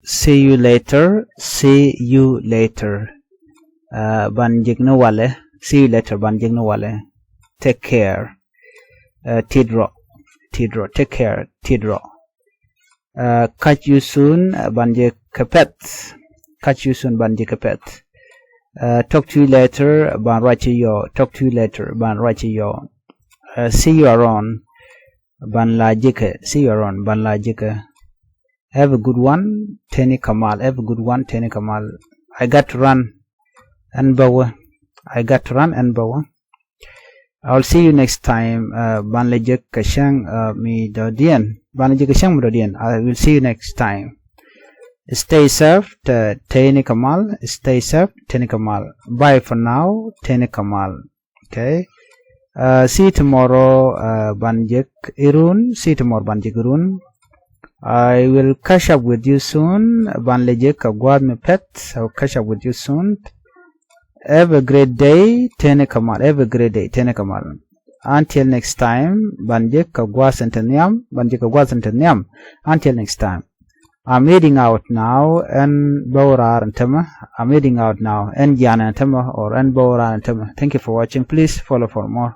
See you later. See you later. Ban jigno wale. See you later. Ban jigno wale. Take care. Tidro. Tidro. Take care. Tidro. Catch you soon. Banje kapet. Catch you soon. Banje kapet. Talk to you later. Ban rachi yo. Talk to you later. Ban rachi yo. See you around. Ban la jike. See you around. Ban la jike. Have a good one. Teni Kamal. Have a good one. Teni Kamal. I got to run. And bawa. I got to run and bawa. I'll see you next time. Ban la jik kashang mi dodian. Ban la jik kashang mi dodian. I will see you next time. Stay safe. Teni Kamal. Stay safe. Teni Kamal. Bye for now. Teni Kamal. Okay. See you tomorrow. Banjik Irun. See you tomorrow. Banjik Irun. I will catch up with you soon. Banlejik Agwad me pet. I'll catch up with you soon. Have a great day. Tene Kamal. Have a great day. Tene Kamal. Until next time. Banjik Agwad Centenium. Banjik Agwad Centenium. Until next time. I'm heading out now. And Bora and Tema. I'm heading out now. And Jana and Tema or and Bora and Tema. Thank you for watching. Please follow for more.